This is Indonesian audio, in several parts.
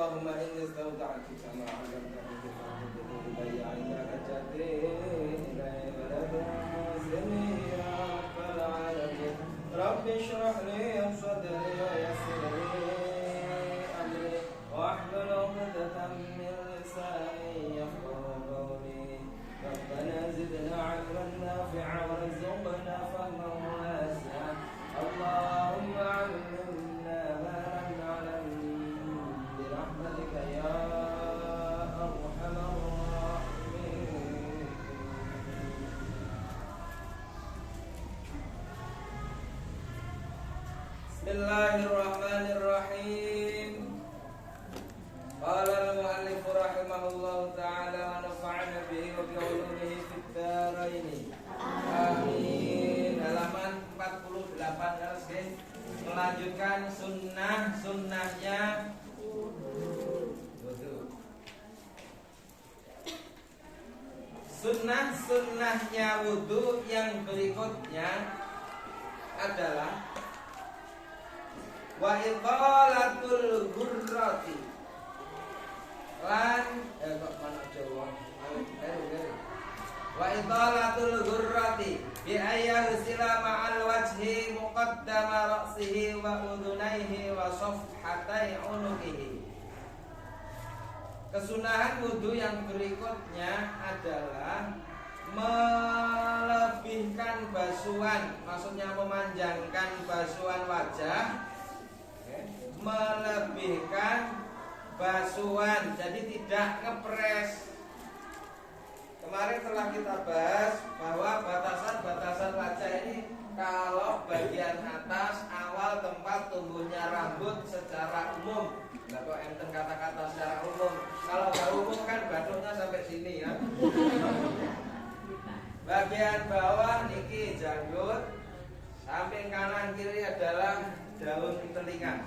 Allahumma inni istawda'tuka ma 'allamtani fa'khudhhu bi yadika jaddi Rabbi shrah li sadri wa yassir li amri wahlul 'uqdatam min lisani yafqahu qawli Rabbana zidna 'ilman nafi'an warzuqna fahman wasi'an Allahumma 'allimna ma lam na'lam bi rahmatika ya arhamar rahimin Bismillahirrahmanirrahim. Qala al-mu'allif rahimahullahu ta'ala wa nafa'ana bihi wa bi 'ulumihi fid dharain. Amin. Halaman 48 terus guys. Melanjutkan sunnahnya wudu. Sunnahnya wudu yang berikutnya adalah wa iqalatul ghurrati lan kok mana Jawa wa iqalatul ghurrati bi ayyusila ma'al wajhi muqaddama ra'sihi wa udhunaihi wa safhatai unuqihi. Kesunahan wudu yang berikutnya adalah melebihkan basuhan, maksudnya memanjangkan basuhan wajah, melebihkan basuhan, jadi tidak ngepres. Kemarin telah kita bahas bahwa batasan-batasan wajah ini kalau bagian atas awal tempat tumbuhnya rambut secara umum. Nah, kok enten kata-kata secara umum. Kalau nggak umum kan batuknya sampai sini ya. Bagian bawah niki janggut, samping kanan kiri adalah daun telinga.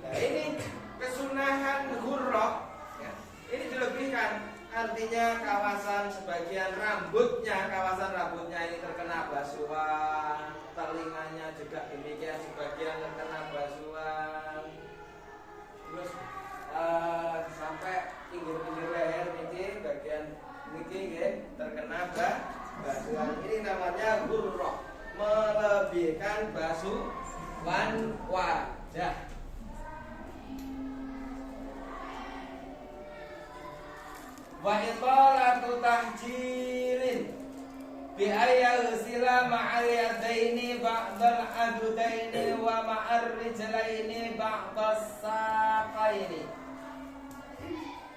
Nah, ini kesunahan ghurrah ya. Ini dilebihkan, artinya kawasan rambutnya ini terkena basuhan, telinganya juga demikian sebagian terkena basuhan. Terus sampai pinggir-pinggir leher niki bagian niki terkena basuhan. Ini namanya ghurrah, melebihkan basuhan wajah. Wa iqalatu tahjilin bi ayyusila ma'al yadaini ba'dal adudaini wa ma'ar rijlaini ba'das saqaini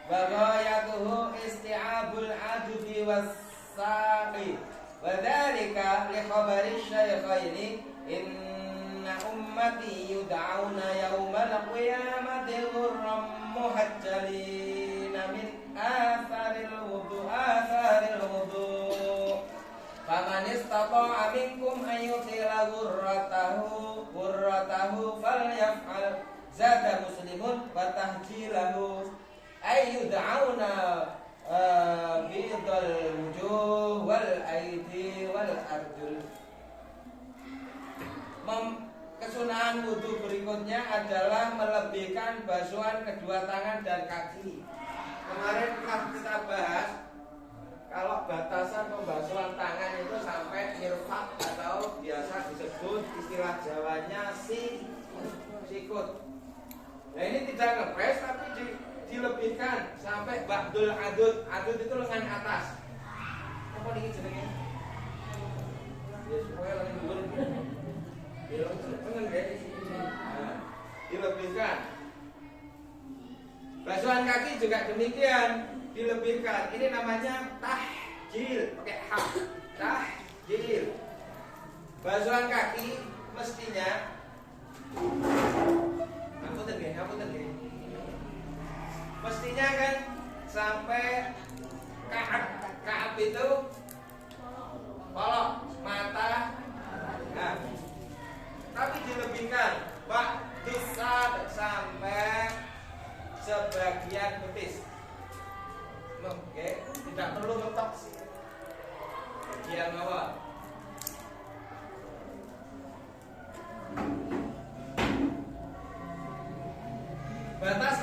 wa ghayatuhu isti'abul adudi was saqi wa dhalika li khabari syaykhaini inna ummati yud'auna yawmal qiyamati ghurran muhajjalina min atharil wudu faman istata'a minkum an yutila ghurratahu falyaf'al zada muslimun wa tahjilahu ayyud'auna bidal wujuh wal aidi wal arjul. Kesunahan wudu berikutnya adalah melebihkan basuhan kedua tangan dan kaki. Kemarin telah kita bahas kalau batasan pembasuhan tangan itu sampai mirfaq atau biasa disebut istilah Jawanya sikut. Nah ini tidak ngepres tapi dilebihkan sampai ba'dul adud. Adud itu lengan atas. Apa ini jenenge? Ya supaya lengan dhuwur. Ya lengan guys. Nah, dilebihkan. Basuhan kaki juga demikian, dilebihkan. Ini namanya tahjil, pakai ha. Tahjil. Basuhan kaki mestinya mestinya kan sampai Ka'ab itu kolok mata. Nah, tapi dilebihkan ba'dusad sampai sebagian betis. Oke, tidak perlu mentok sih. Bagian bawah. Batas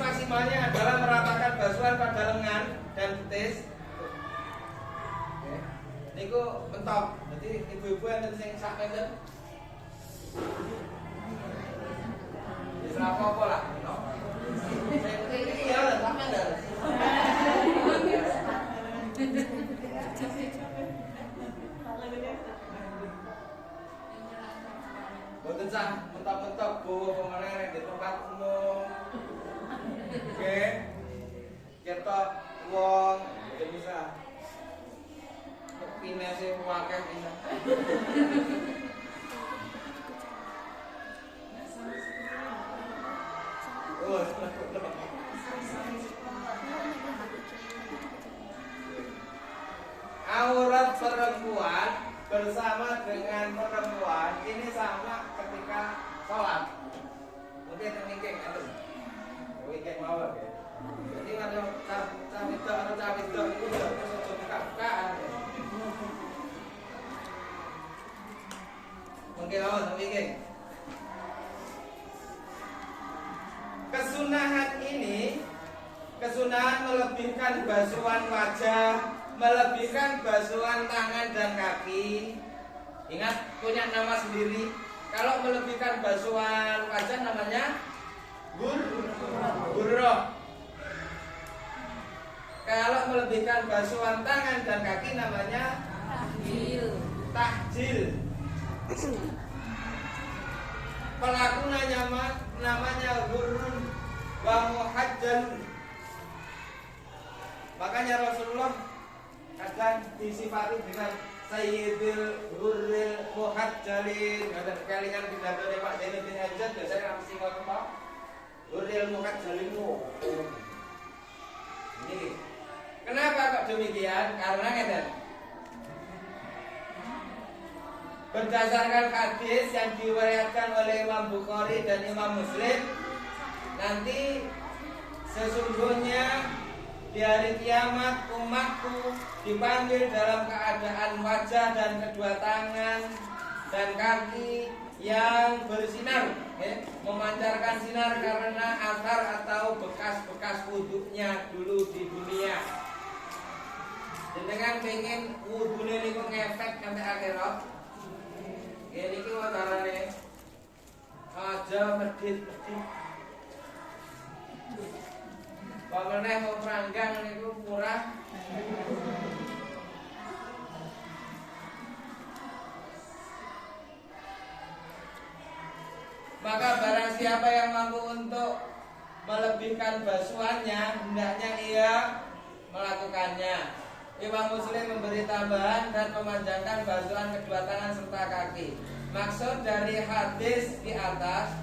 pada lengan dan betis. Niku mentok. Jadi ibu-ibu enten sing sak meten. Wis ora apa-apa lah, no. Sing iki ya sampean ndak. Boten sah mentok-mentok bawa pemenang di tempat umum. Oke. Ketok wong boten bisa. Pine sing wakeh pine. Oh. Aurat perempuan bersama dengan perempuan ini sama ketika sholat. Mungkin mungkin itu. Mungkin mau ya. Jadi kalau cawito atau cawito itu harus buka-bukaan. Mungkin mau mungkin. Kesunahan ini, kesunahan melebihkan basuhan wajah, melebihkan basuhan tangan dan kaki. Ingat punya nama sendiri. Kalau melebihkan basuhan wajah namanya burroh. Kalau melebihkan basuhan tangan dan kaki namanya takjil. Pelakunya namanya hurun wa muhajjalun. Makanya Rasulullah kadang disifati dengan Sayyidil Hurril Muhajjalin. Ada kelingan pidato dari Pak Zainuddin Hajjaj, biasanya mesti ngomong apa? Hurril Muhajjalin. Ini. Kenapa kok demikian? Karena ngeten. Berdasarkan hadis yang diriwayatkan oleh Imam Bukhari dan Imam Muslim, nanti sesungguhnya di hari kiamat umatku dipanggil dalam keadaan wajah dan kedua tangan dan kaki yang bersinar, ya, memancarkan sinar karena asar atau bekas-bekas wudhunya dulu di dunia. Dengan pengen wudhunya ini ngefek sampai akhirat. Ini kita caranya aja medit-medit. Pokoknya mau peranggang itu murah. Maka barang siapa yang mampu untuk melebihkan basuhannya, hendaknya ia melakukannya. Imam Muslim memberi tambahan dan memanjangkan basuhan kedua tangan serta kaki. Maksud dari hadis di atas,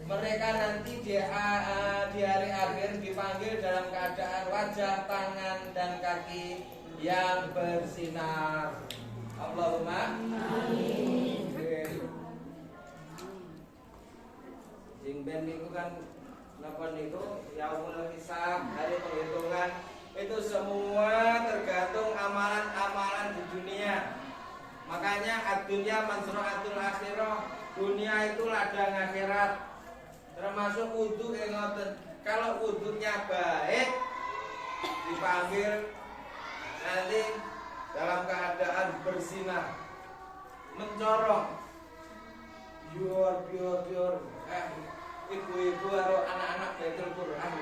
mereka nanti di hari akhir dipanggil dalam keadaan wajah, tangan, dan kaki yang bersinar. Allahumma amin. Jingben itu kan napa niku yaumul hisab, hari penghitungan. Itu semua tergantung amalan-amalan di dunia. Makanya ad-dunya manzra'atul akhirah. Dunia itu ladang akhirat. Termasuk wudhu ngoten. Kalau wudhunya baik dipanggil nanti dalam keadaan bersinar, mencorong, biar ibu-ibu atau anak-anak Baitul Quran.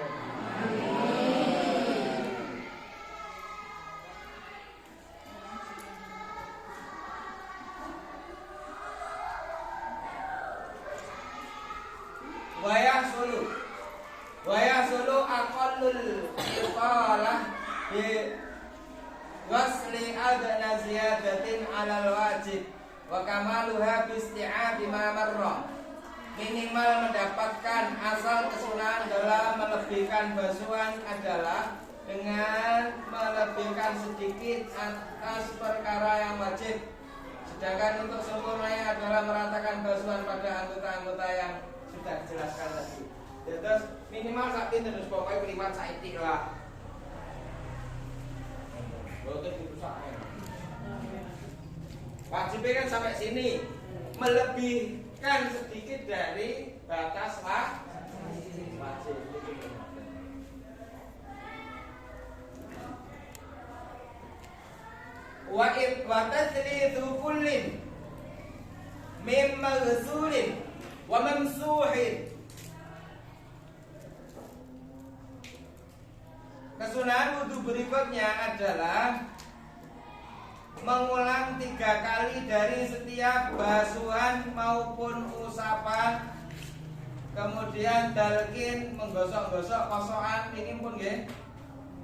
Wayah sulu aqallul iqalah bi wasli adna ziyadatin alal wajib wa kamaluha bi isti'abi ma marra. Minimal mendapatkan asal kesunahan dalam melebihkan basuhan adalah dengan melebihkan sedikit atas perkara yang wajib. Sedangkan untuk sempurnanya adalah meratakan basuhan pada anggota-anggota yang sudah dijelaskan tadi. Ya, terus minimal sakit terus pokoknya kelimat saiki lah. Boten dirusaknya. Wajibnya kan sampai sini, melebihkan sedikit dari batas wajib. wa taslithu kullin mim maghsulin wa mamsuhin. Kesunahan wudhu berikutnya adalah mengulang 3 kali dari setiap basuhan maupun usapan. Kemudian dalkin menggosok-gosok kosokan ini pun nggih.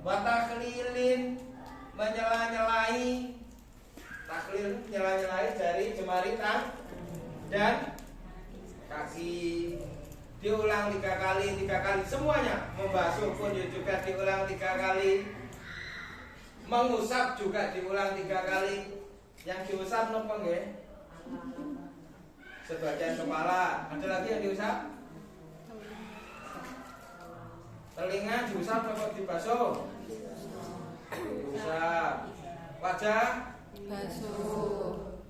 Wa takhlilin menyela-nyelai, taklil nyela-nyelai dari jemari tangan dan kaki. Diulang 3 kali semuanya. Membasuh pun juga diulang 3 kali. Mengusap juga diulang 3 kali. Yang diusap nopo nggih? Sebagian kepala. Ada lagi yang diusap? Telinga diusap nopo dibasuh? Diusap. Wajah? Basuh.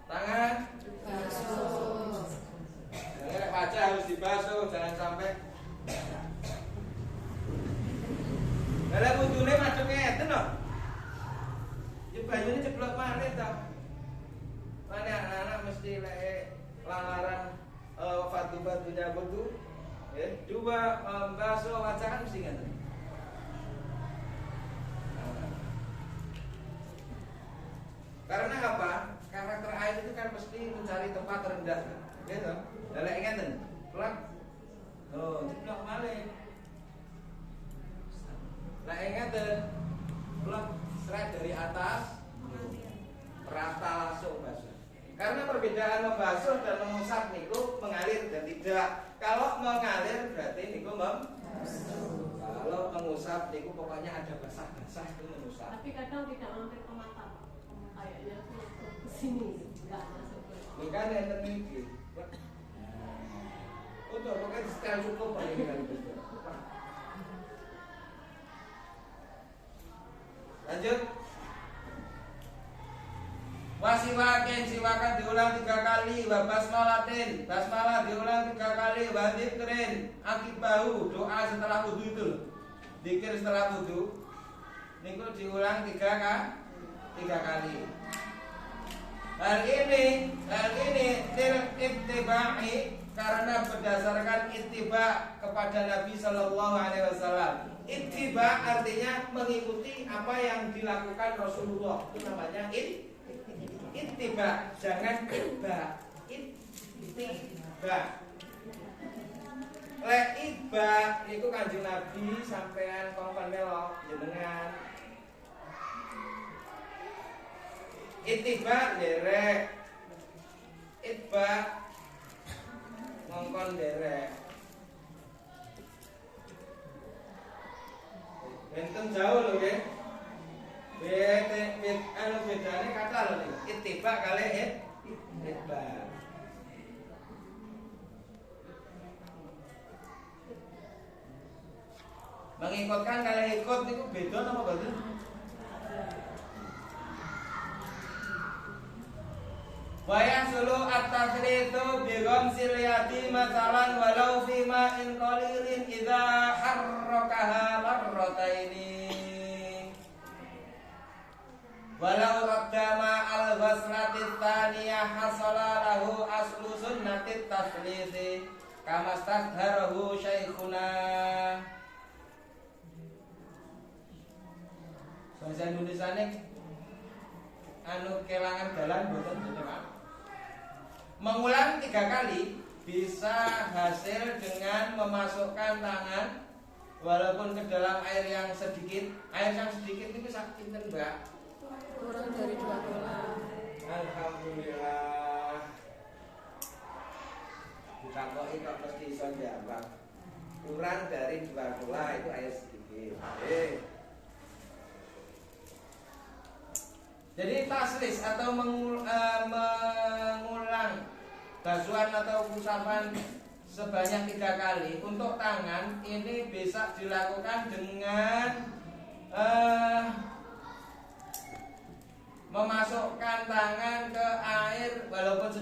Tangan? Basuh. Wajah harus dibasuh, jangan sampai. Lah wudune madhep ngeten lho. Ya banyune ceblok maneh ta. Mane anak-anak mesti lek lamaran fatu-fatunya wudu, ya, 2 membasuh wajah kan mesti ngeten. Karena apa? Karakter air itu kan mesti mencari tempat rendah, gitu. Lah lek ngeten, plak. Oh, ceblok malih. Lah ngeten, plak seret dari atas rata langsung basuh. Karena perbedaan membasuh dan mengusap niku mengalir dan tidak. Kalau mengalir berarti niku membasuh. Kalau mengusap niku pokoknya ada basah-basah itu mengusap. Tapi kadang tidak mampir ke mata, kayaknya ke sini enggak masuk ke. Bukan enten iki. Untuk pokoknya setel cukup paling kali itu. Lanjut. Wasiwakin siwakan diulang 3 kali, wa basmalatin basmalah diulang 3 kali, wa dzikrin akibahu doa setelah wudu itu. Zikir setelah wudu niku diulang 3 kali. Hal ini til ittiba'i karena berdasarkan ittiba kepada Nabi Sallallahu Alaihi Wasallam. Ittiba artinya mengikuti apa yang dilakukan Rasulullah. Itu namanya ittiba, jangan itba. Ittiba. Lek itba itu Kanjeng Nabi sampean kongkon melok jenengan. Ittiba derek. Itba ngongkon derek. Benten jauh lho nggih. Bedane kata lho niku. Ittiba kali itba. Mengikutkan kali ikut niku beda napa mboten? Wayah sulu at-tasritu bi ghamsil yadi masalan walau fi ma'in qalilin idza harrakaha marrataini. Walau raddama al-ghaslati tsaniyah hasala lahu aslu sunnatit taslisi kama stadharahu syaikhuna. Bahasa Indonesia nih anu kelangan dalan boten jenengan. Mengulang 3 kali bisa hasil dengan memasukkan tangan walaupun ke dalam air yang sedikit. Air yang sedikit itu sak pinten, Mbak? Kurang dari 2 bola. Alhamdulillah. Ditakoki kok mesti iso jawab. Kurang dari 2 bola itu air sedikit. Jadi taslis atau mengulang basuhan atau usapan sebanyak 3 kali untuk tangan ini bisa dilakukan dengan memasukkan tangan ke air walaupun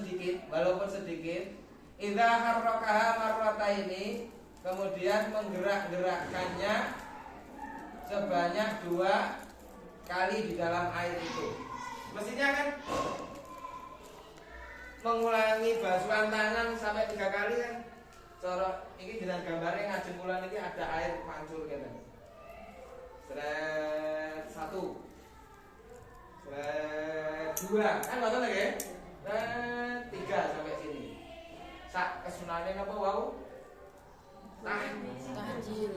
sedikit. Idza harrakaha marrataini, kemudian menggerak-gerakkannya sebanyak 2 kali di dalam air itu. Mestinya kan mengulangi basuhan tangan sampai 3 kali kan. Cara ini dengan gambarnya ngajeng bulan ini ada air mancur gitu. Seret 1, seret 2, kan betul lagi? Seret 3 sampai sini. Sak kesunane apa wau? Tahjil.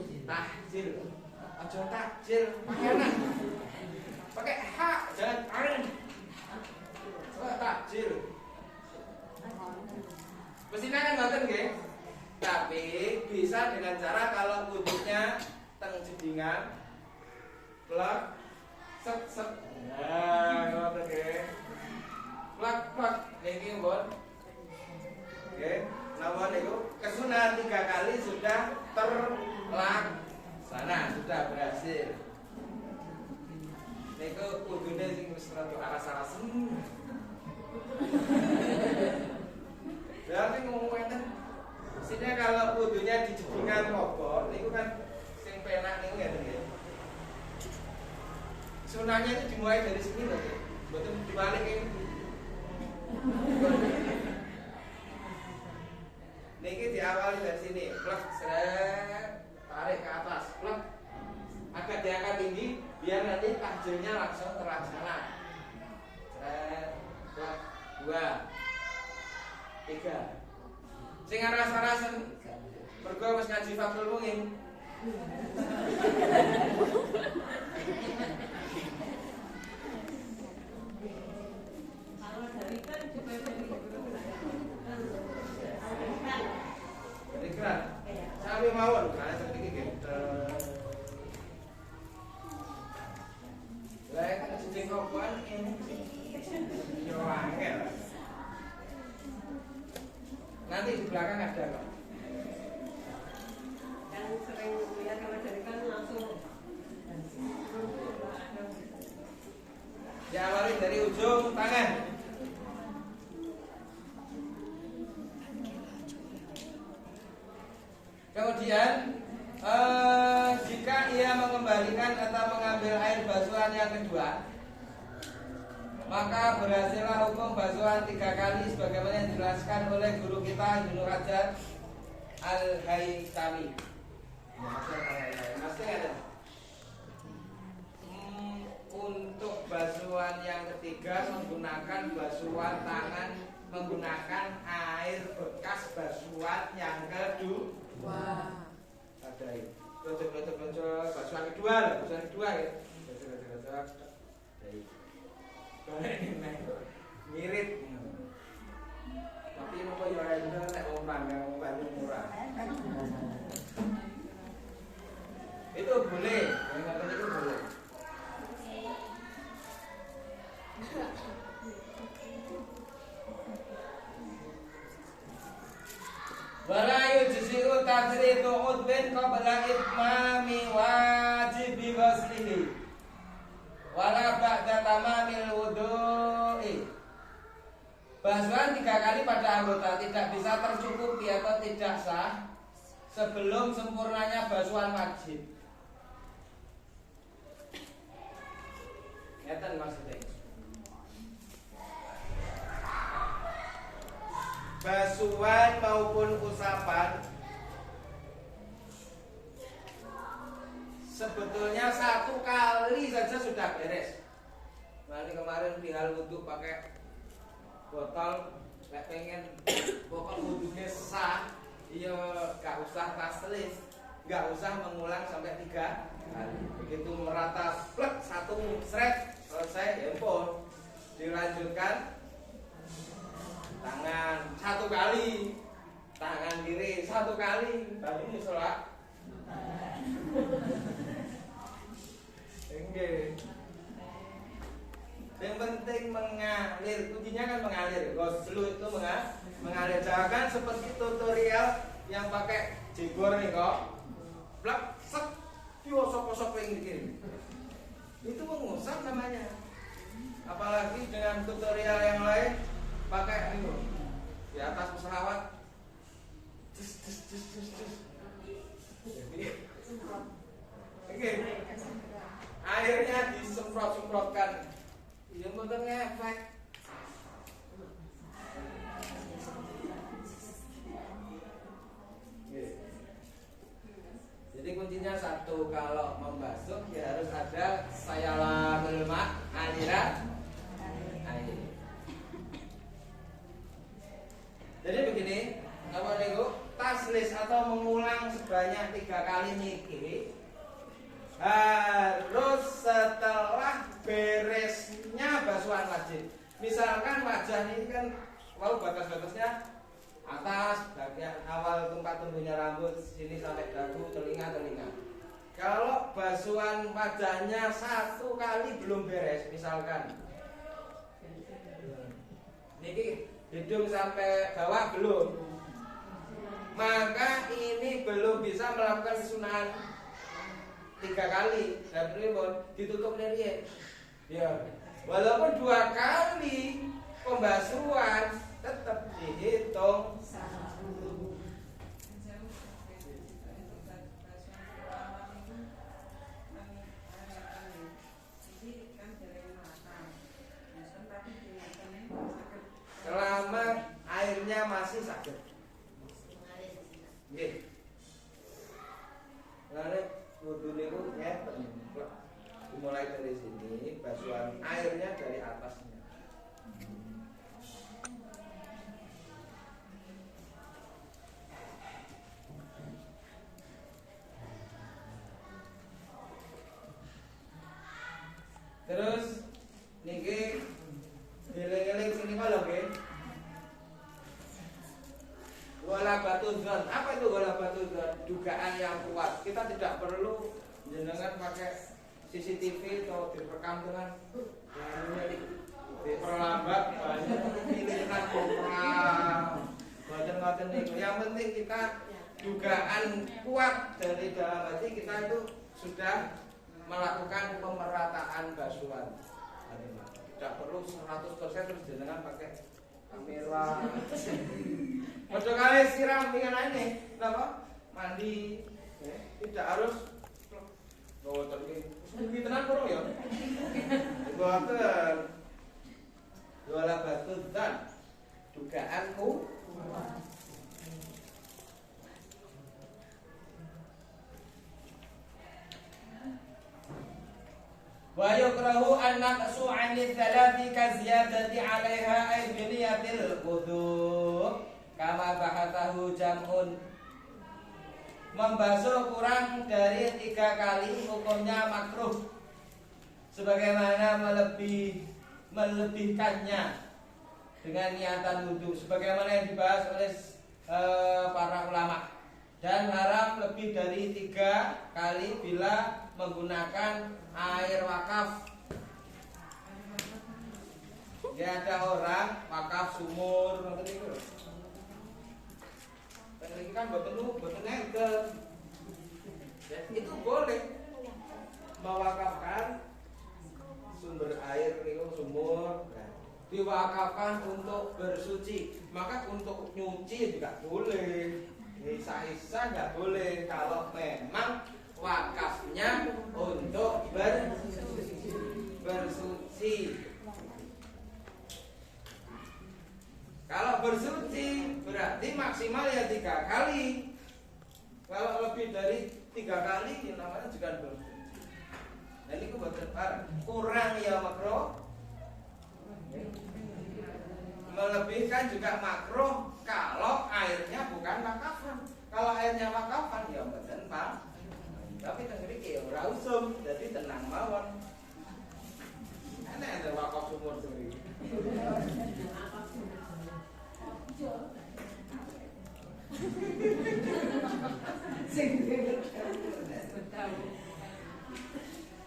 Aja takjil, pakai anak. Pakai hak, jangan ain. Takjil. Mestinya kan ngoten nggih. Tapi bisa dengan cara kalau wudhunya teng jedingan plak set. Nah, ngoten nggih. Plak niki mbon. Nggih, napa niku kesunahan 3 kali sudah terlaksana, sudah berhasil. Niku wudune sing wis rada aras-arasen. Berarti ngomong ngeten. Maksudnya kalau wudhunya di jedingan obor, itu kan sing penak niku ngeten nggih. Sunahnya itu dimulai dari sini loh, mboten dibalik ini. Niki diawali dari sini, plek seret, tarik ke atas, plek. Agak diangkat tinggi biar nanti tahjilnya langsung terlaksana. Seret, plek, 2, 3. Sing aras-arasen mergo wis ngaji Fathul Muin. Kalau dari kan juga dari Dikira. Sampai mawon kan seperti iki. Lah kan jeneng kopan ini. Yo angel. Nanti di belakang ada kok. yang sering lihat kalau dari kan langsung Diawali dari ujung tangan. Kemudian jika ia mengembalikan atau mengambil air basuhan yang kedua, maka berhasillah hukum basuhan 3 kali sebagaimana yang dijelaskan oleh guru kita Ibnu Hajar Al-Haytami. Maksudnya ada untuk basuhan yang ketiga menggunakan basuhan tangan menggunakan air bekas basuhan yang kedua. Ada itu. Basuhan kedua lah, basuhan kedua ya. Mirip. Tapi nopo yo ora iso nek wong pandang banyu murah. Itu boleh, yang ngoten itu boleh. Wala yujzi'u tafridu udwin qabla itmami wajibi ghuslihi wala ba'da tamamil wudu'i. Basuhan 3 kali pada anggota tidak bisa tercukupi atau tidak sah sebelum sempurnanya basuhan wajib. Ngeten maksudnya. Basuhan maupun usapan sebetulnya 1 kali saja sudah beres. Nah, ini kemarin di hal wudhu pakai botol, nek pengen pokok wudhunya sah, iya gak usah taslis, gak usah mengulang sampai 3 kali. Begitu merata plek 1 seret selesai, ya ampun. Dilanjutkan tangan 1 kali, tangan kiri 1 kali, baru sholat. Enggak. Yang penting mengalir, kuncinya kan mengalir. Ghuslu itu mengalir. Jangan seperti tutorial yang pakai jebor nih kok. Blak, set, diosok-osok yang begini. Itu mengusap namanya. Apalagi dengan tutorial yang lain pakai ini di atas pesawat. Oke. Airnya disemprot-semprot satu kalau membasuh ya harus ada sayalamul ma' aliran air. Jadi begini, apa niku? Taslis atau mengulang sebanyak 3 kali niki harus setelah beresnya basuhan wajib. Misalkan wajah ini kan mau batas-batasnya atas, bagian awal tempat tumbuhnya rambut, sini sampai dagu, telinga. Kalau basuhan wajahnya 1 kali belum beres, misalkan niki hidung sampai bawah belum, maka ini belum bisa melakukan kesunahan 3 kali. Dan ditutup dari ya, walaupun 2 kali pembasuhan tetap dihitung. Selama airnya masih sakit. Nggih. Lalu wudu niku ngeten. Dimulai dari sini, basuhan airnya dari atasnya. Terus niki eling-eling sini kalau nggih. Walabatuzon. Apa itu walabatuzon? Dugaan yang kuat. Kita tidak perlu jenengan pakai CCTV atau direkam dengan diperlambat banyak pilihan program. Macam-macam itu. Yang penting kita dugaan kuat dari dalam hati kita itu sudah melakukan pemerataan basuhan. Tidak perlu 100% terus jenengan pakai kamera. Ojo kali siram dengan ini, apa? Mandi. Tidak harus bawa terus. Iki tenan kurang ya. Boten. Wala batut dan dugaanku. Wa yukrahu an naqsu 'ani thalathi ka ziyadati 'alaiha ay bi niyatil wudu kama bahathahu jam'un. Membasuh kurang dari 3 kali hukumnya makruh sebagaimana melebihkannya dengan niatan wudu sebagaimana yang dibahas oleh para ulama, dan haram lebih dari 3 kali bila menggunakan air wakaf. Ya, ada orang wakaf sumur ngoten niku. Ini kan boten engkel. Itu boleh mewakafkan sumber air niku sumur. Diwakafkan untuk bersuci, maka untuk nyuci juga boleh. Isa-isa nggak boleh kalau memang wakafnya untuk bersuci. Kalau bersuci berarti maksimal ya 3 kali. Kalau lebih dari 3 kali ya namanya juga bersuci. Nah ini kurang ya makruh. Melebihkan juga makruh kalau airnya bukan wakafan. Kalau airnya wakafan ya mboten Pak. Tapi teng mriki ya ora usum, jadi tenang mawon. Enak ada wakaf sumur sendiri.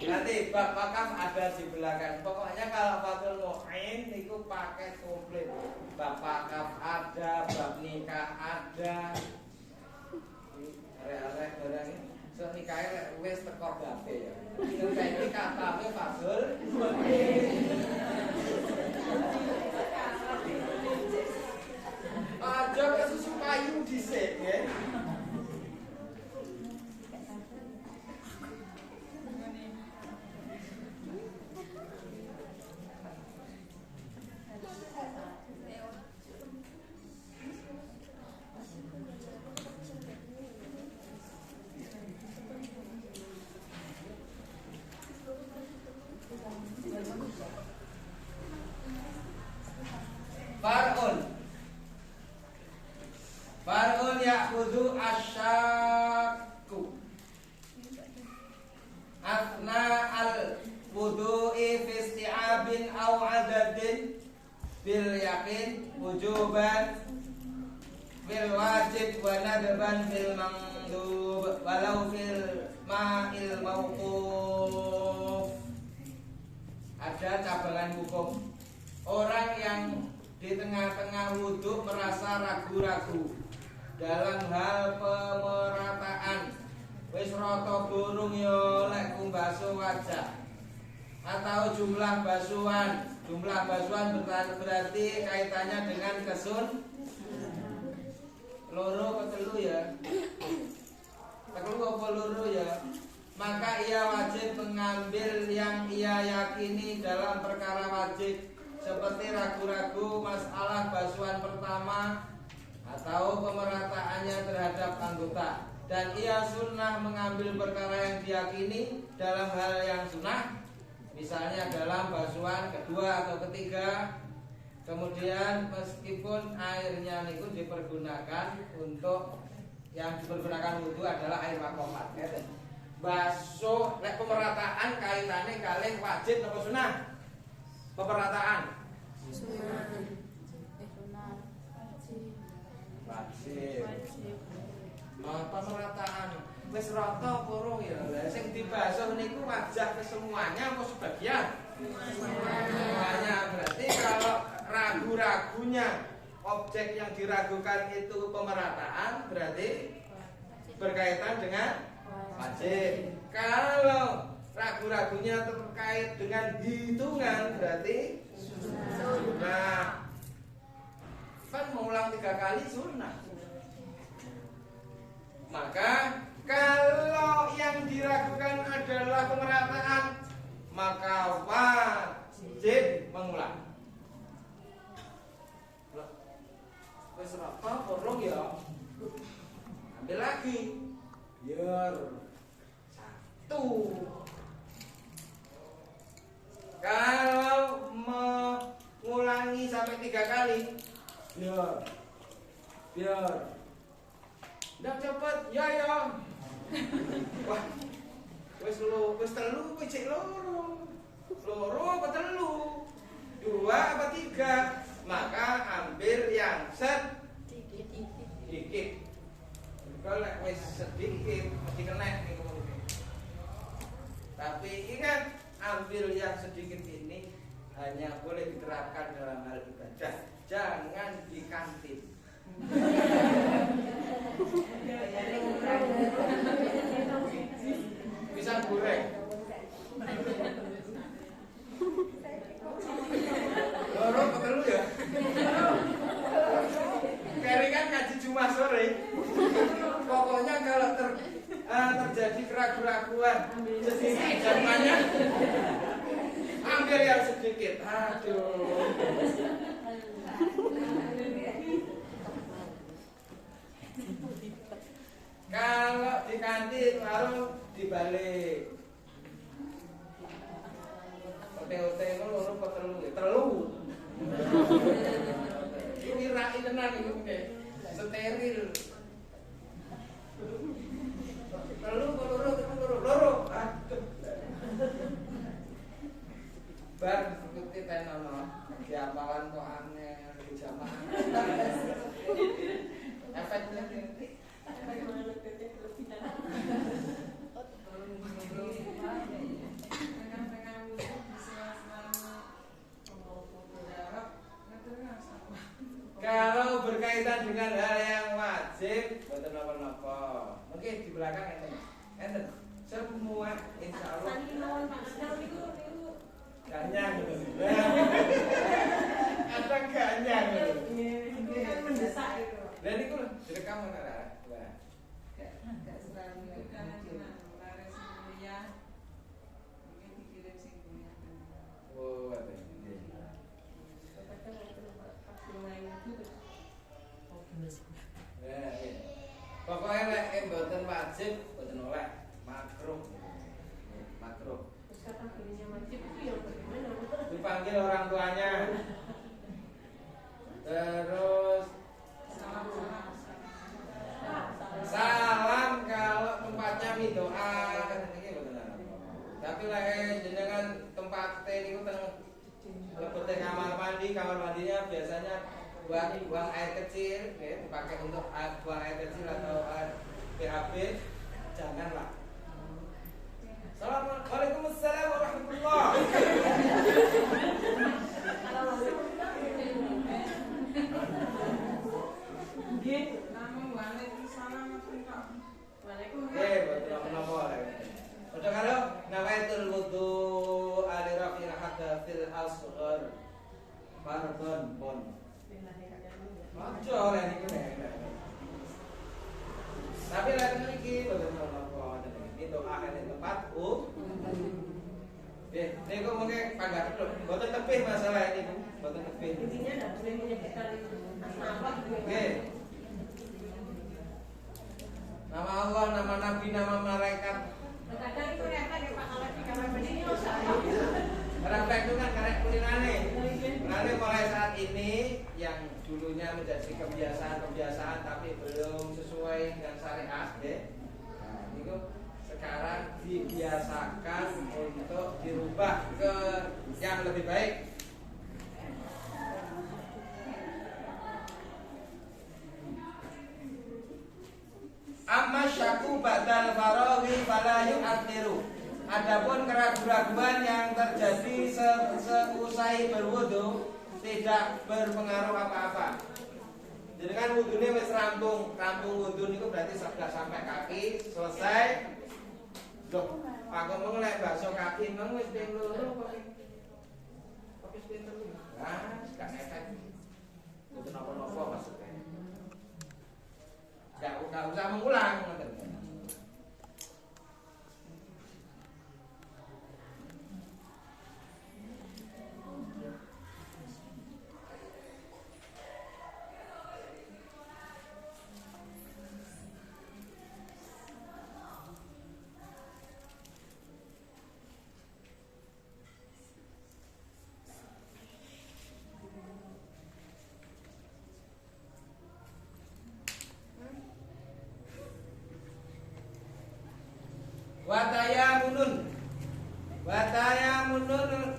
Nanti bab wakaf ada di belakang. Pokoknya kalau Fathul Mu'in itu pakai komplit. Bab wakaf ada, bab nikah ada. Arek-arek barang ini so nikahe wis teko babe ya. Ini katane Fathul Mu'in. Aja kesusu kayu dhisik nggih. ya'khudhu asyakku atna al-wudu'i fi isti'abin aw adadin bil yakin wujuban fil wajib wa nadban fil mandub walau fil ma'il mauquf. Ada cabangan hukum. Orang yang di tengah-tengah wudhu merasa ragu-ragu dalam hal pemerataan, wis rata burung yo lek kumbaso wajah atau jumlah basuhan berarti kaitannya dengan kesun loro ketelu ya, ketelu apa loro ya, maka ia wajib mengambil yang ia yakini dalam perkara wajib seperti ragu-ragu masalah basuhan pertama atau pemerataannya terhadap anggota, dan ia sunnah mengambil perkara yang diyakini dalam hal yang sunnah, misalnya dalam basuhan kedua atau ketiga. Kemudian meskipun airnya niku dipergunakan untuk yang dipergunakan wudhu adalah air makomat, basuh lek pemerataan kaitannya kalih wajib atau sunnah? Pemerataan wajib. Pemerataan wis rata kurung ya. Sing dibasuh niku wajah kesemuanya apa sebagian? Semuanya. Berarti kalau ragu-ragunya objek yang diragukan itu pemerataan, berarti berkaitan dengan wajib. Kalau ragu-ragunya terkait dengan hitungan, berarti sunnah. Kan mengulang 3 kali sunnah. Maka kalau yang diragukan adalah pemerataan, maka wajib mengulang. Wis rata kurung ya. Ambil lagi. Biar 1. Kalau mengulangi sampai 3 kali, biar ndak cepet ya. Wah, wis telu cek loro apa telu, 2 apa 3, maka ambil yang sedikit. Kalau wis sedikit mesti kena nih. Tapi ingat, ambil yang sedikit ini hanya boleh diterapkan dalam hal ibadah, jangan di kantin. Pisang goreng. Loro ketelu ya. Keri kan ngaji Jumat sore. Pokoknya kalau terjadi keraguan sedikit zamannya, ambil yang sedikit. Aduh. Kalau di kantin baru dibalik. Ote-ote itu loro apa telu? Ini rai tenan iki mungkin. Steril. Telu loro. Bar ikuti tenono. Diapalan kok aneh di jamaah. Efeknya nanti. Kalau berkaitan dengan hal yang wajib, betul napa-napa. Mungkin di belakang enten. Semua insya Allah. Ganyang gitu. Ada ganyang gitu. Ini kan mendesak itu. Dan itu direkam mana? Enggak selalu karena laris mulia. Mungkin dikirim sing punya. Oh, ada. Pokoknya lek mboten wajib, mboten oleh makruh. Terus kata dirinya wajib itu ya bagaimana? Dipanggil orang tuanya. Terus kamar mandinya biasanya buang air kecil, dipakai untuk buang air kecil atau air BAB, janganlah. Assalamualaikum warahmatullahi Udah kalau nawaitul wudu alirafil hadathil asghar fardhon pun. Ojo oleh niku nek. Tapi lek niki boten napa ini doa kene tempat niku mengke panggah lho, boten tebih masalah niku, boten tebih. Intinya enggak boleh menyebutkan nama. Nggih. Nama Allah, nama Nabi, nama malaikat. Kadang itu repot ya Pak kalau di kamar mandi ini usah. Refleks itu kan karek kulinane. Nanti mulai saat ini yang dulunya menjadi kebiasaan tapi belum sesuai dengan syariat, ya. Nah, itu sekarang dibiasakan untuk dirubah ke yang lebih baik. Amma syaku badal farawi fala yu'athiru. Adapun keraguan-keraguan yang terjadi seusai berwudu tidak berpengaruh apa-apa. Jadi kan wudhunya wis rampung wudhu niku berarti sudah sampai kaki selesai. Loh, aku mau lek bakso kaki mang wis ping loro kok. Kok wis ping telu. Ah, gak efek. Itu napa-napa maksudnya. Gak usah mengulang ngoten. Watayamunun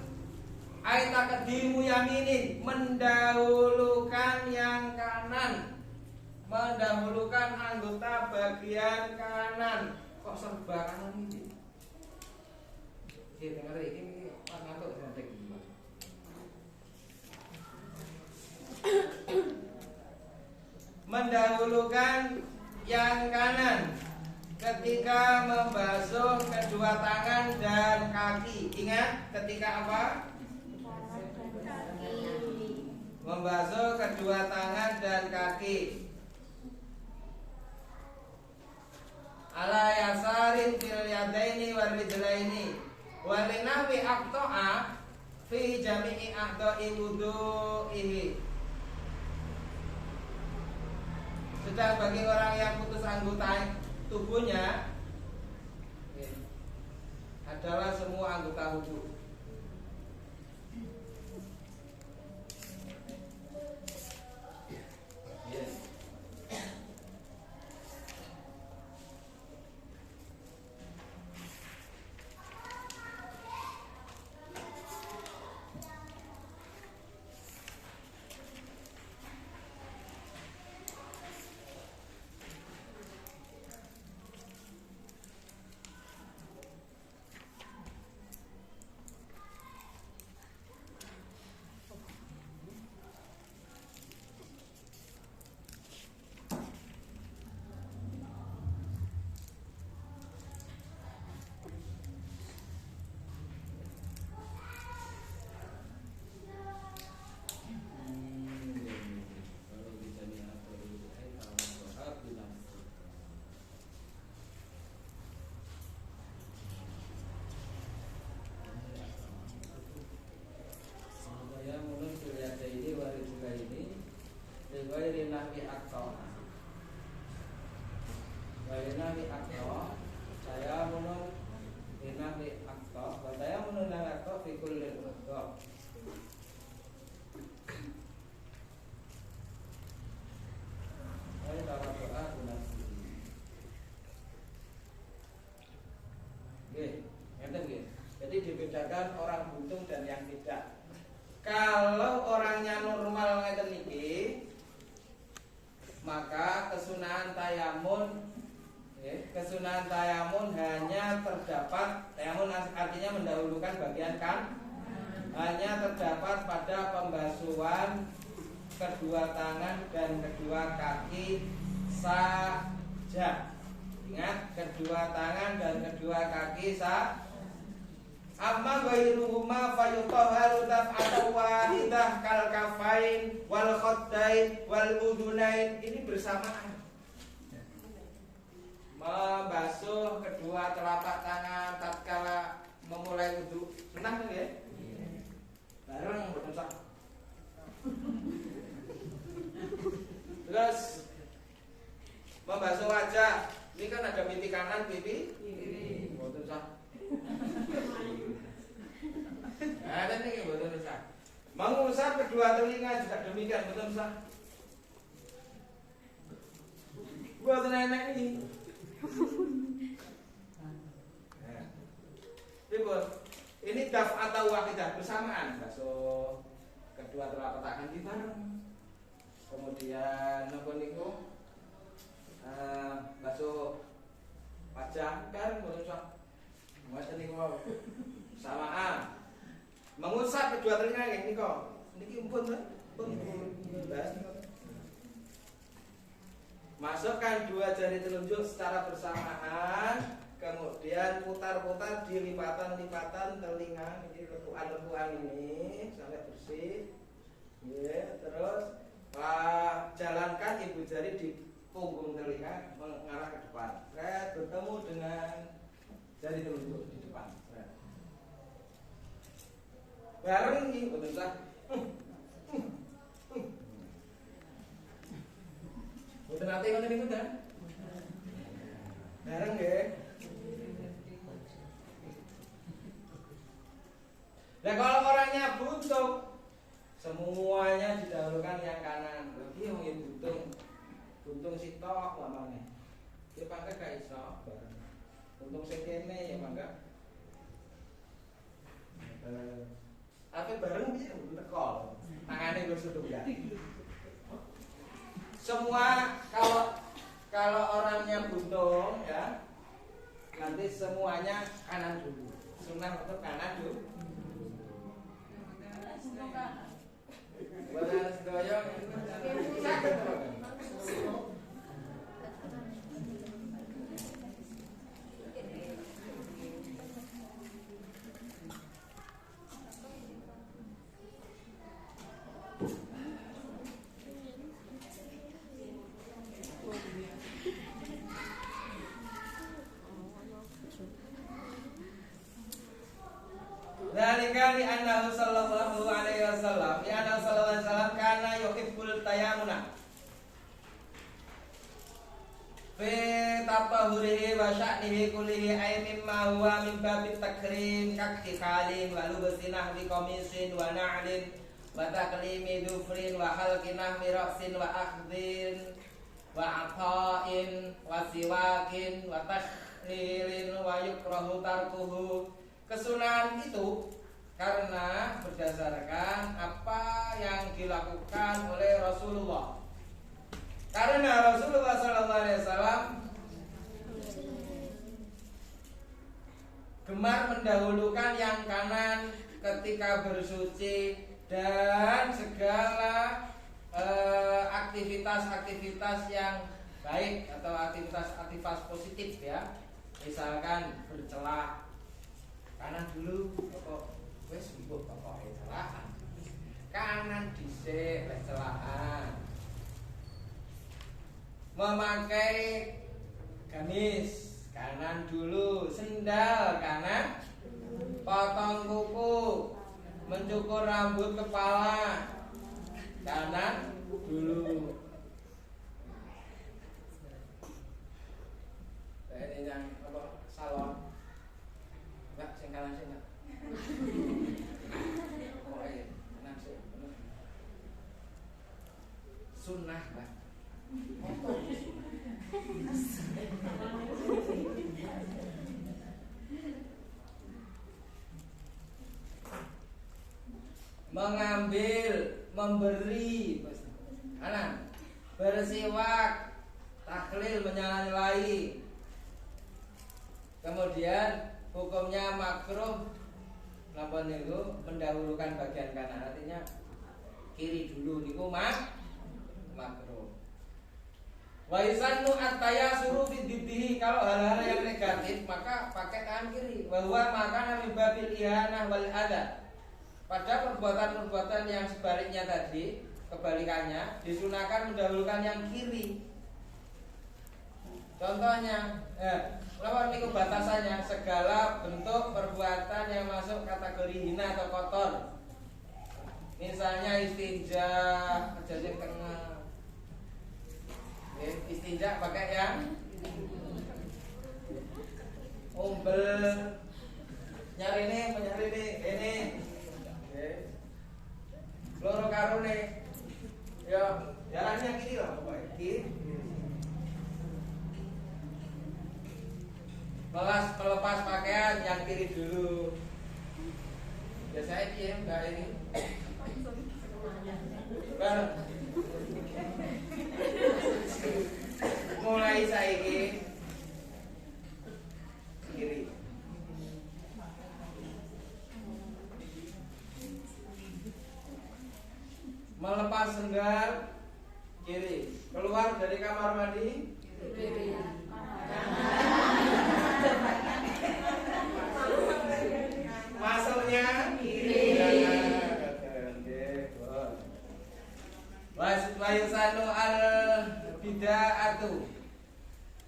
aita kedimu yaminin, mendahulukan yang kanan, mendahulukan anggota bagian kanan. Kok serba kanan ini? Dengar ini pas ngantuk sampai gimana? Mendahulukan yang kanan ketika membasuh kedua tangan dan kaki. Ingat ketika apa? Membasuh kedua tangan dan kaki. Ala yasarin fil yadaini wal rijlaini walinawi aqta'a fi jami'i a'dha'i wudu'ihi. Sedang bagi orang yang putus anggota tubuhnya adalah semua anggota wudhu. Saya menurut inahi akta, saya menurut akta fikul akta. Saya dapat doa donasi. Jadi dibedakan orang buntung dan yang tidak. Kalau orang kesunahan tayamun. Kesunahan tayamun hanya terdapat, tayamun artinya mendahulukan bagian kan, hanya terdapat pada pembasuhan kedua tangan dan kedua kaki saja. Ingat, kedua tangan dan kedua kaki saja. Amma ghairuhuma fayutahharu daf'atan wahidah kal kafain wal khaddain wal udunain. Ini bersamaan. Membasuh kedua telapak tangan tatkala memulai wudu. Senang kan ya? Bareng boten sak. Terus membasuh wajah. Ini kan ada pipi kanan, pipi kiri. Boten sak. Nah, dan ini boten sak. Mengusap kedua telinga juga demikian, boten sak. Boten enak ini. Ini daf atau wahidah bersamaan, basuh kedua telapak tangan di bareng. Kemudian nopo niku basuh wajah bareng boten ngoten niku samaan. Mengusap kedua telinga nggih niku. Niki pun masukkan dua jari telunjuk secara bersamaan, kemudian putar-putar di lipatan-lipatan telinga, ini lekuan-lekuan ini sampai bersih. Ya, terus jalankan ibu jari di punggung telinga mengarah ke depan. Bertemu dengan jari telunjuk di depan. Bareng ini betul tak? Betul nanti kalau ini betul. Bareng ya. Nah kalau orangnya buntung, semuanya didahulukan yang kanan. Lagi yang buntung sitok lamanya. Dia pakai gak iso. Buntung sekene ya mangga. Tapi bareng dia tekol. Tangannya bersuduk ya. Semua kalau orangnya buntung ya, nanti semuanya kanan dulu. Sunnah untuk kanan dulu. Bukan sedoyo. Dzalika li annahu sallallahu alaihi wasallam kana yuhibbul tayammuna fi tatahhurihi wa sya'nihi kullihi ay mimma huwa min babit takrim kaktikhalin wa lubsinah bi qamisin wa na'lin wa taklimi dhufrin wa halqin nahmi ra'sin wa akhdin wa ata'in wa siwakin wa tahlilin wa yukrahu tarkuhu. Kesunahan itu karena berdasarkan apa yang dilakukan oleh Rasulullah. Karena Rasulullah SAW gemar mendahulukan yang kanan ketika bersuci dan segala aktivitas-aktivitas yang baik atau aktivitas positif ya. Misalkan bercelah kanan dulu, pokok wes mbok pokoke celahan. Kanan dhisik lek celahan. Memakai gamis kanan dulu, sendal kanan, potong kuku, mencukur rambut kepala kanan dulu. Ini yang apa salon. Enggak, sing kanan sing enggak. Oh iya, tenang sih, bener. Sunnah, Pak. Mengambil, memberi kanan, bersiwak, taklil, menyela-nyelai. Kemudian hukumnya makruh napa niku mendahulukan bagian kanan, artinya kiri dulu niku makruh. Wa yusannu at-tayassuru fi diddihi, kalau hal-hal yang negatif maka pakai tangan kiri. Wa huwa makana min babil ihanah wal adha. Pada perbuatan-perbuatan yang sebaliknya tadi, kebalikannya disunahkan mendahulukan yang kiri. Contohnya, lawan niku batasannya segala bentuk perbuatan yang masuk kategori hina atau kotor. Misalnya istinja, jadi tengah. Istinja pakai yang umbel, nyari ini. Loro karune. Ya, jalannya kiri lah pokoknya. Kiri. Melepas pakaian yang kiri dulu. Biasanya dia enggak ini. Bareng. Mulai saiki kiri. Melepas sendal kiri. Keluar dari kamar mandi kiri. Masuknya kiri. Wayusanu al bida'atu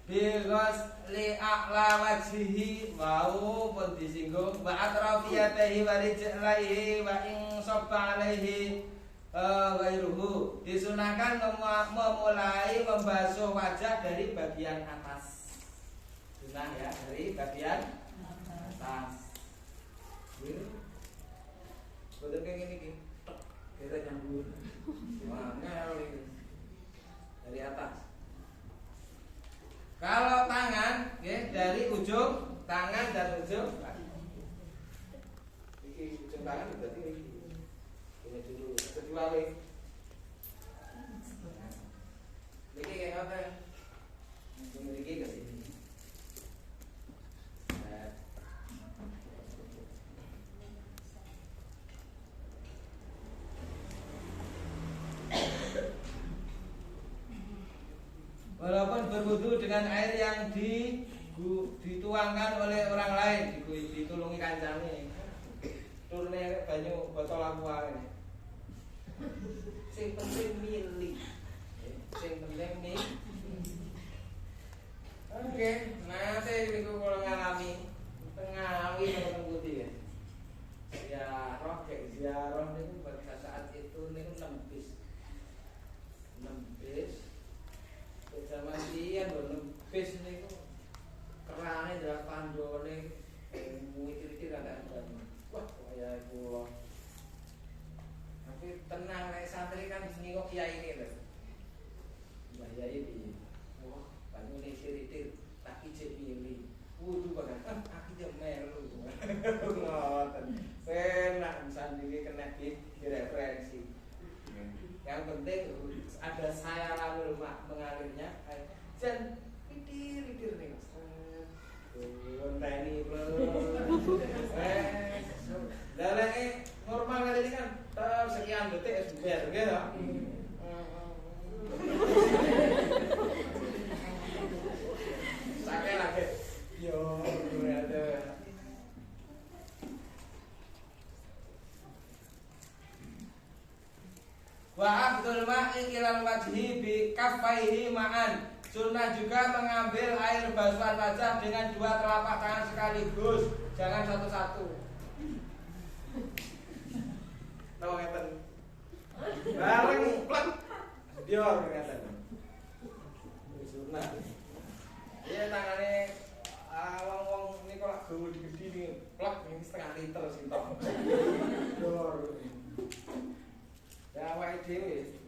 bighasli a'la wajhihi mau pun disinggung wa atrafiyatihi wa rijlaihi wa in sabba alaihi ghairuhu. Disunahkan memulai membasuh wajah dari bagian atas. Sunah ya, dari bagian atas. Betul kayak gini ki. Kita nyambung. Mana ini? Dari atas. Kalau tangan, ya, dari ujung tangan dan ujung kaki. Ini ujung tangan berarti ini dulu. Kedua ini. Ini kayak apa? Ini ke sini. Walaupun berwudu dengan air yang dituangkan oleh orang lain, ditulungi kancane. Turune banyu botol aqua. Sing penting milih. Sing penting milih. Oke, nanti niku kula ngalami tengawi nang putih ya. Ziarah niku pada saat itu niku nembis. Zaman sian nembis niku kerane ndak pandone mikir-mikir ada. Wah, kaya kula. Tapi tenang nek santri kan niku kiai ini lho. Mbah Yai piye? Wah, banyune siritir tak ijek milih. Wudu banget. Aku yo melu. Ngoten. Enak sandinge kena direferensi. Yang penting ada saya lalu mengalirnya. Dan pitir nih. Konteni darahnya normal kali ini kan sekian detik sudah gitu. Sakit lagi. Yo, ada. Wa afdhul ma'i ilal wajhi bi kaffaihi ma'an. Sunnah juga mengambil air basuhan wajah dengan dua telapak tangan sekaligus, jangan satu-satu. Tahu ngeten. Bareng plek. Dior ngeten. Sunnah. Iya tangane wong-wong niku lak gede iki, plek iki setengah liter sintok. Dior. Ya awake dhewe.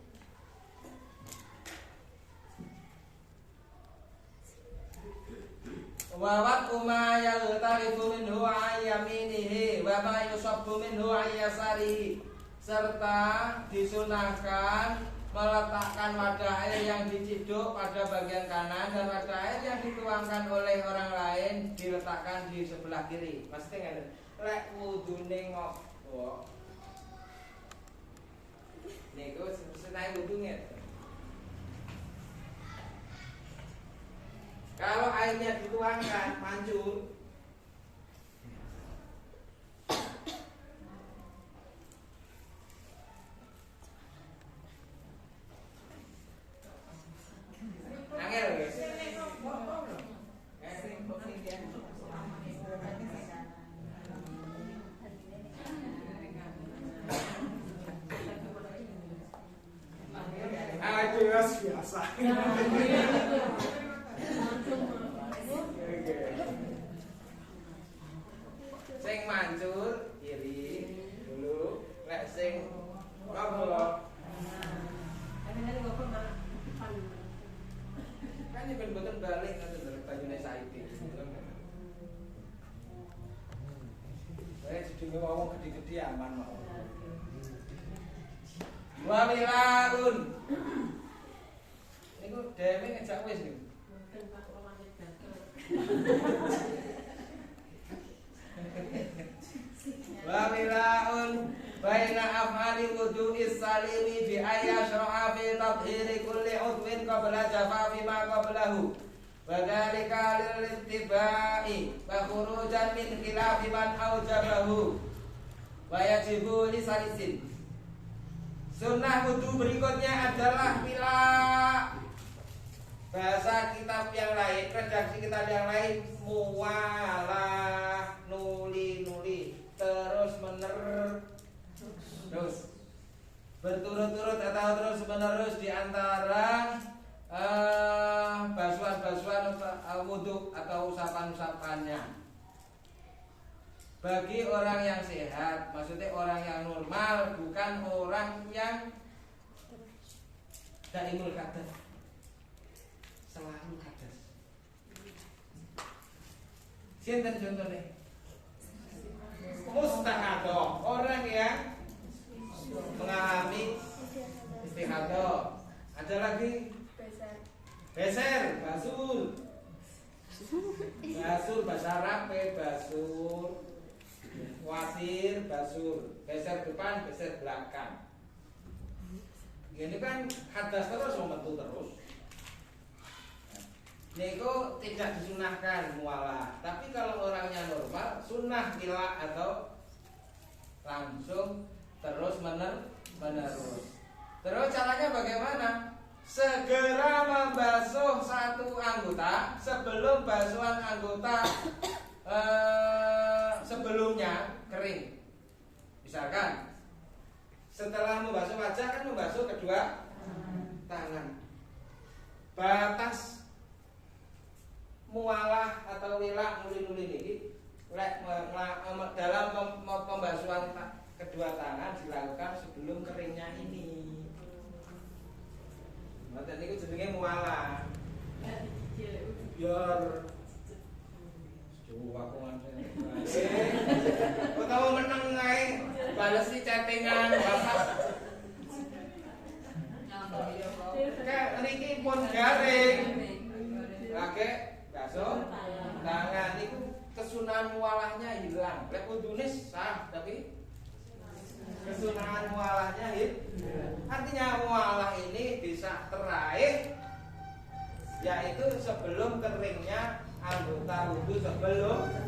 Wa waquma yaghtarifu minhu ayyaminihi wa ma yusabbu minhu ayyasarihi, serta disunahkan meletakkan wadah air yang diciduk pada bagian kanan dan wadah air yang dituangkan oleh orang lain diletakkan di sebelah kiri. Maksudnya nggak? Lek wudune ngopo? Niku senai wudhunya. Kalau airnya dituangkan mancur, angel guys. Aduh, biasa. Sing mancur kiri dulu, lek sing ngopo? Kan iki ben balik ngoten bajune saiki. Wes sedune wong gede-gede aman kok. Wa milaun. Niku dhewe ngejak wis niku. Wa milaun baina af'ali wudu'is salimi bi ayyashra'a fi tathhiri kulli 'udwin qabla jafafi ma qablahu wa dzalika lil ittiba'i wa khurujan min khilafi man aujabahu wa yajibu li salisin. Sunnah wudu berikutnya adalah bila bahasa kitab yang lain, redaksi kitab yang lain, muwalah, nuli-nuli, terus terus berturut-turut atau terus menerus di antara basuhan-basuhan wudhu atau usapan-usapannya. Bagi orang yang sehat, maksudnya orang yang normal, bukan orang yang daimul hadas, selalu hadas. Sinten contohnya? Mustahadah, orang yang mengalami istihadah. Ada lagi beser, basul, bahasa Arab, basul, wasir, basur, beser depan, beser belakang. Ini kan hadas terus, membentuk terus. Niku tidak disunahkan mualah. Tapi kalau orangnya normal, sunnah bila atau langsung terus menerus. Terus caranya bagaimana? Segera membasuh satu anggota sebelum basuhan anggota sebelumnya kering. Misalkan setelah membasuh wajah kan membasuh kedua tangan. Batas mualah atau wilak nuli-nuli ini dalam pembasuhan kedua tangan dilakukan sebelum keringnya ini. Maka ini jenenge mualah. Biar aku ngene. Kok tahu meneng ae balesi chattingan WhatsApp. Kayak niki pun garing. Oke, basuh tangan itu kesunahan mualahnya hilang. Lek wudune sah tapi kesunahan mualahnya hilang. Artinya mualah ini bisa terakhir yaitu sebelum keringnya anggota wudhu sebelumnya.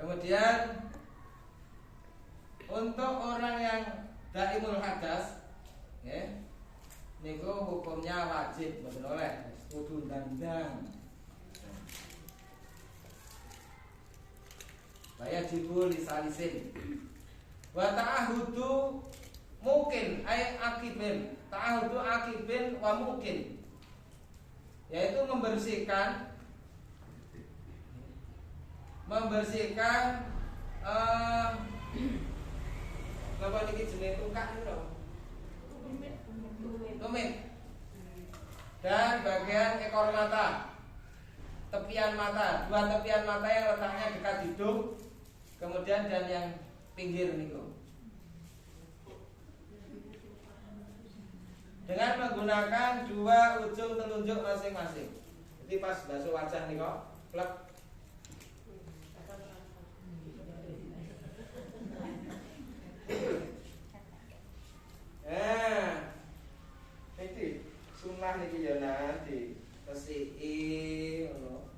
Kemudian untuk orang yang daimul hadas, ya, niku hukumnya wajib mboten oleh kudu dandang. Wajibul lisalisin. Wa ta'ahudu mungkin ay akibin. Ta'ahudu akibin wa mungkin. Yaitu membersihkan apa niki jenenge tukak niku lho. Tumit. Dan bagian ekor mata, tepian mata, dua tepian mata yang letaknya dekat hidung, kemudian dan yang pinggir niku. Dengan menggunakan dua ujung telunjuk masing-masing. Jadi pas basuh wajah niku, plek. Iki sunah niki ya nanti resiki ngono.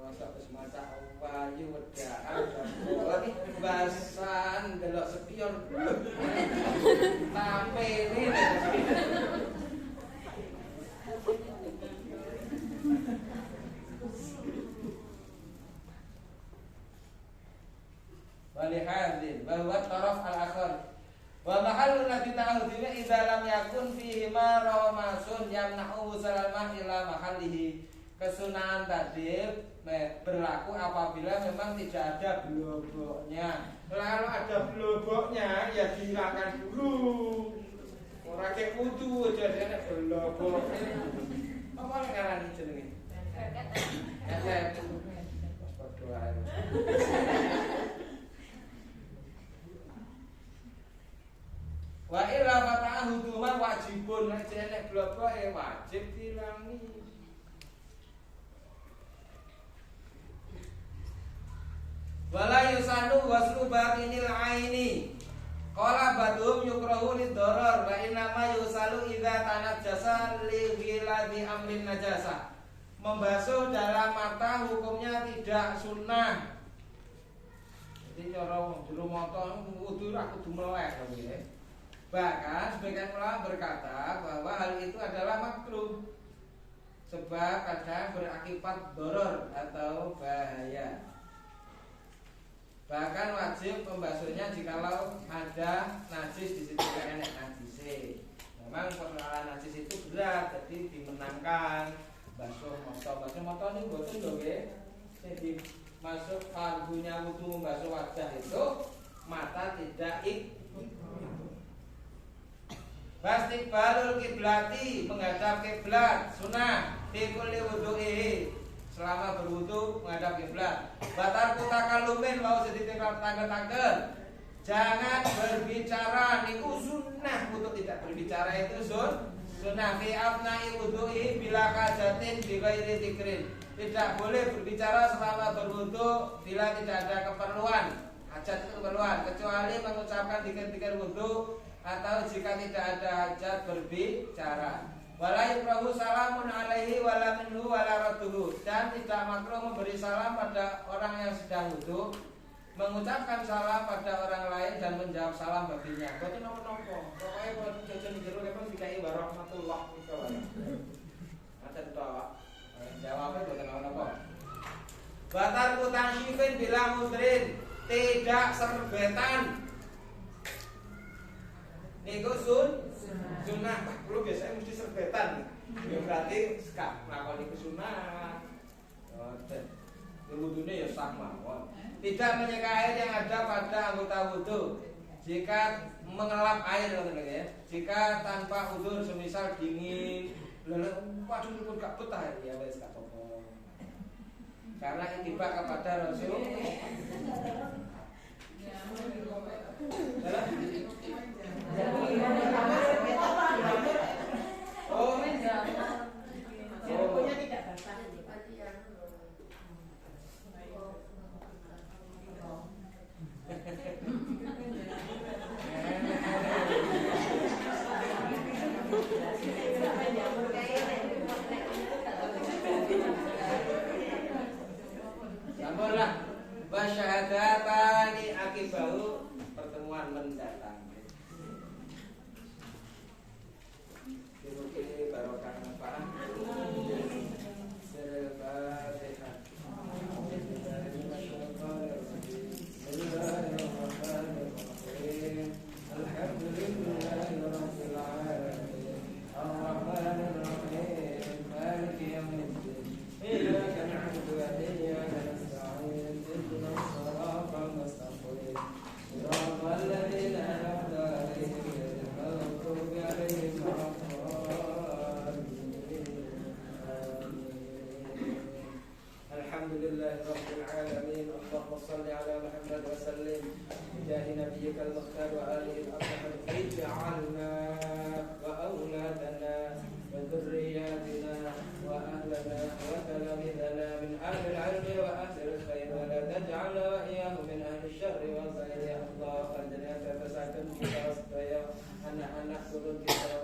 Masa wis masak wayu wedaan lagi basan delok spion. Tampene. Walihadzin bahwa taraf al-akhir wa mahallul ladzi ta'udhu idza lam yakun fihi ma rawmasun yamna'u salama ila mahallihi. Kesunahan tadi berlaku apabila memang tidak ada bloboknya. Kalau ada bloboknya ya dihilangkan dulu. Ora kek wudu aja dene blobok. Apa ngarani jenenge? Keset. Padha ae. Wa illa fata'ahu duma wajibun nek nek blobok wajib dilangi. Wala yusanu waslu batinil aini. Qala badum yukrahu lidharar wa inama yusalu idza tanajjasa li ghiladi amrin najasa. Membasuh dalam mata hukumnya tidak sunnah. Jadi cara wong jero mata wudu ra kudu melek nggih. Bahkan sebagian ulama berkata bahwa hal itu adalah makruh sebab kadang berakibat doror atau bahaya. Bahkan wajib pembasuhnya jikalau ada najis di situ enek najis. Memang persoalan najis itu berat, jadi dimenangkan basuh moto ini boten lho nggih. Jadi masuk fardunya wudu membasuh wajah itu mata tidak Pasti balul kiblati menghadap kiblat sunah fi kulli wudu'i. Selama berwudu menghadap kiblat. Batar kutakalumin mau sedikit tanggal-tanggal. Jangan berbicara niku sunnah untuk tidak berbicara itu sunnah fi afnai wudu'i bila kajatin bi ghairi dzikrin. Tidak boleh berbicara selama berwudu bila tidak ada keperluan. Hajat itu keperluan kecuali mengucapkan dzikir-dzikir wudu atau jika tidak ada hajat berbicara. Wala yukrahu salamun alaihi wala minhu wala radduhu. Dan tidak makruh memberi salam pada orang yang sedang wudu, mengucapkan salam pada orang lain dan menjawab salam baginya. Boten napa-napa. Pokoke boten jajan jero kepeng dikai warahmatullah wabarakatuh. Ada tok. Jawabnya boten napa-napa. Batar kutansyifin bila mudrin, tidak serbetan. Niku sunnah, kalau biasanya mesti serbetan. Ya berarti sekap lakoni kesunah. Wudunya ya sama. Tidak menyeka air yang ada pada anggota wudu. Jika mengelap air ya. Jika tanpa udzur semisal dingin, waduh pun gak betah ya wis gak apa-apa. Karena ittiba kepada Rasul. Pokoknya tidak basah. Sampurlah wasyahadatani akibahu pertemuan mendatang. Dimugi barokah manfaat. Alhamdulillahirabbil alamin. Allahumma shalli ala Muhammad wa sallim. بجاه نبيك المختار وآله الأطهر اجعلنا وأولادنا وذرياتنا وأهلنا وتلاميذنا من أهل العلم وأهل الخير ولا تجعلنا وإياهم من أهل الشر والخير يا الله. Panjenengan tetesaken kita sedaya anak-anak turun kita,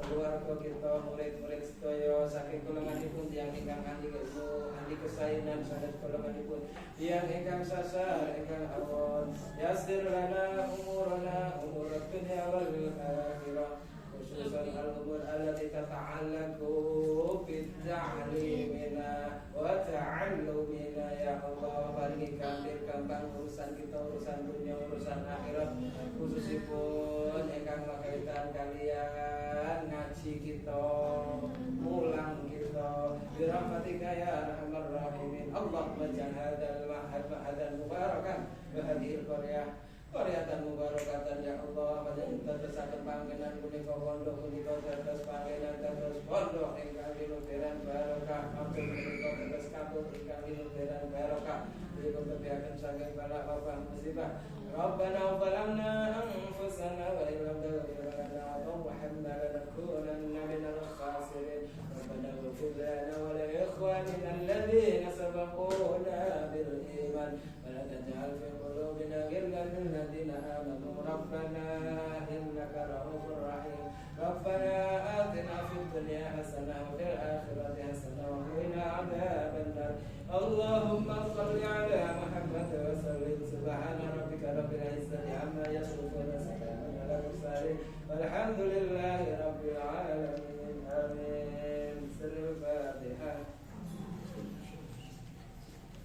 keluarga kita, murid-murid sedaya saking golonganipun tiyang ingkang ahli ilmu, ahli kesaenan sanes golonganipun tiyang ingkang sasar, ingkang awon. Yassir lana umurana, umur dunya wal akhirah, khususan al-umur allati tata'allaqu bit-ta'limina wa ta'allumina ya Allah. Paringi gampang urusan kita, urusan dunia, urusan akhirat, khususipun ingkang makaitan kalian ngaji kita, mulang kita, birahmatika ya arhamar rahimin. Allahumma ja'al hadzal ma'hadan mubarakan wa hadhil qaryatan mubarakatan ya Allah. Panjenengan tetesaken panggenan punika pondok punika dados panggenan dados pondok ingkang dinuderan barokah, ampun punika dados kapur ingkang dinuderan barokah, punika kebiakan saking bala wabah musibah. Rabbana zalamna anfusana wa illam taghfir lana wa tarhamna lanakunanna minal khasirin. Rabbana ighfir lana wa li ikhwanina alladhina sabaquna bil iman wa la taj'al fi qulubina ghillan lil ladzina amanu rabbana innaka ra'ufur rahim. Rabbana atina fid dunya hasanah wa fil akhirati hasanah wa qina adzaban nar. Allahumma shalli ala Muhammad wa sallim. Subhana rabbika rabbil izzati amma yasifun wa salamun alal mursalin walhamdulillah.